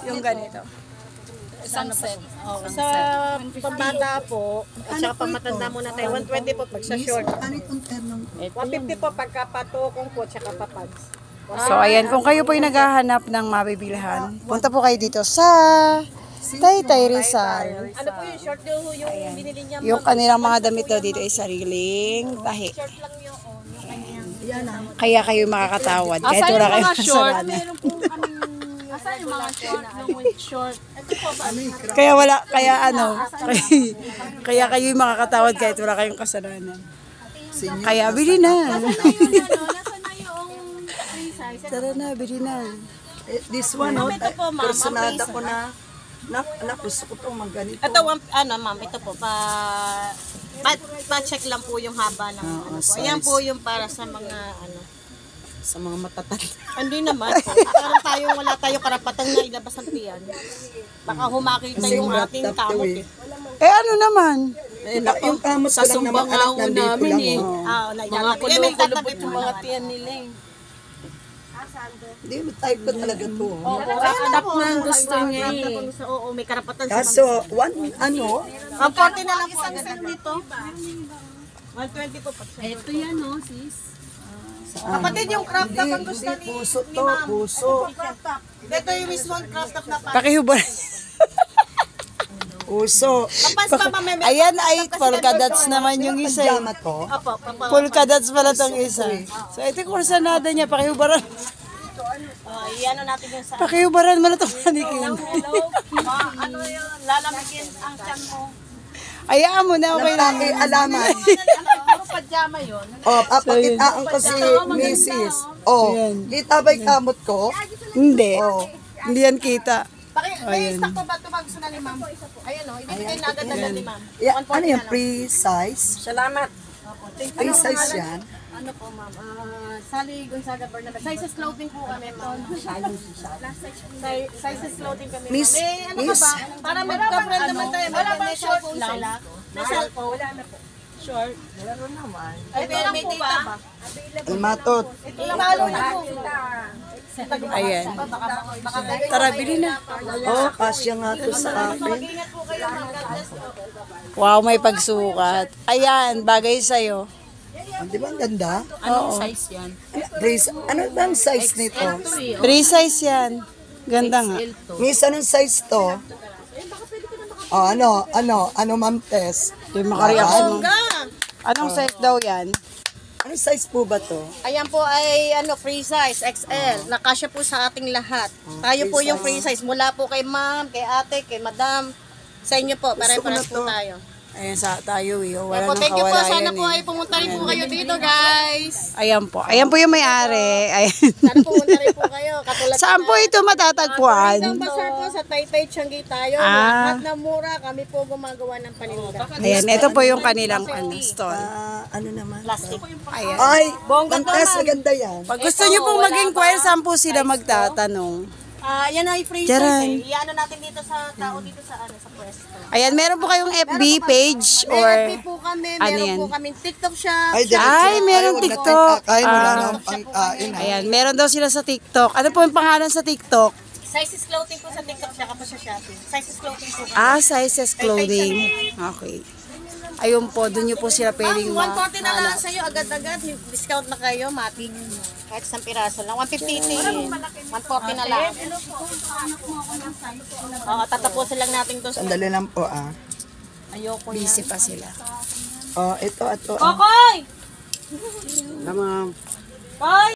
yung ganito. Isang set. Oh, Sa pambata po, at saka pamatanda muna tayo, 120 po pag sa short. 150 po pagka patukong po, tsaka papads. So, ayan, kung kayo po ay naghahanap ng mabibilhan, punta po kayo dito sa Taytay Rizal. Ano po yung short yung binili niya? Yung kanilang mga damit daw dito ay sariling tahi. Short lang yung Kaya kayo makakatawad. Kahit Asa wala yung kayo mga short? kasalanan. Meron po kami. Asa yung mga short ng with short? Kaya wala, kaya ano, kaya kayo makakatawad kahit wala kayong kasalanan. Kaya bili na. Nasa na yung free size? Tara na, bili na. This one, no, ito po, ma'am, personada ko na, gusto ko itong magganito. Ito, ma'am, ito po, pa-check lang po yung haba ng ano po. size. Ayan po yung para sa mga, Sa mga matatanda. hindi naman po. Parang wala tayong karapatan na ilabas ang tiyan. Baka humakita yung ating kamot eh. Eh ano naman? Yung kamot ko lang naman, anak, nandito lang. Mga Kulubot yung mga tiyan nila eh. Hindi, type ko talaga to. Adapt na ang gusto niya eh. Oo, may karapatan sa Kaso, ano, Ang 40 na lang po agad dito. 120 po pag Ito yan oh, sis. Kapatid, yung crop top ang gusto hindi, ni puso to, puso. Ito yung mismo ang crop top na pa. Pakihubad. Puso. Kapas pa mameme. Ayan ay polka dots naman yung isa. Pajama to. Opo, Polka dots pala tong isa. So ito yung kursanada niya, pakihubaran. Iano natin yung sa... Pakihubaran mo na itong manikin. Ano yun, lalamigin ang tiyan mo. Ayaan mo na, okay lang. Lalaki, alaman. Puro pajama yun. Papakitaan ko si Mrs. Kita ba yung kamot ko? Hindi. Hindi yan kita. May stock pa ba ito gusto na ni ma'am? Ayan o, ibigay na agad na ni ma'am. Ano yung pre-size? Salamat. Pre-size yan. Ano po ma'am? Sally Gonzaga Bernabé. Sizes clothing po kami ma'am. Sizes clothing kami. Miss, May ano ka ba? Para magka-friend naman tayo. Wala bang short lang? May cellphone? Wala na po. Short? Meron naman. Ay, may data ba? Almatot. Follow na po. Ayan. Tara, bili na. Kasya nga to sa akin. Mag-ingat po kayo. Mag-bless po. Wow, may pagsukat. Ayan, bagay sa'yo. Di ba ang ganda? Anong size yan? Ano ba ang size nito? Free size yan. Ganda nga. Miss, anong size to? Ano, Ma'am Tess? Hindi makareaction mo. Ga! Anong size daw yan? Anong size po ba to? Ayan po ay free size XL. Nakasya po sa ating lahat. Tayo po yung free size mula po kay ma'am, kay ate, kay madam. Sa inyo po, pare-pares po tayo. Ayan sa tayo eh. Wala Ayan po, nang thank you po. kawalayan Sana po eh. ay pumunta rin po kayo dito, guys. Ayan po. Ayan po yung may-ari. Ayan. Sana pumunta rin po kayo. Katulad Saan po ito matatagpuan? Ang bazaar po sa Taytay, Tiangge tayo. Ah. Lahat na mura, kami po gumagawa ng paninda. Ayan, ito po yung kanilang stall. Ano naman? Plastic. Ayan. Ay, Ma'am Tess, maganda yan. Pag gusto nyo pong mag-inquire, saan po sila magtatanong? Yan ay free Charan. size eh. Iano natin dito sa tao dito sa pwesto. Ayan, meron po kayong FB page or... May FB po kami, ano meron yan? po kami TikTok shop. Ay, meron TikTok. Ay, wala Ah. nang pangkain. Ayan, meron daw sila sa TikTok. Ano po yung pangalan sa TikTok? Sizes clothing po sa TikTok shop kapag sa Shopee. Sizes clothing po. Sizes clothing. Okay. Ayun po, doon nyo po sila pwedeng 140 na lang sa'yo, agad-agad. Discount na kayo, matik. Kahit isang piraso lang. 150 140 na lang. Oo, tatapusin lang natin to. Sandali lang po Ayoko na. busy pa sila. Ito. Kokoy! Tama. Koy!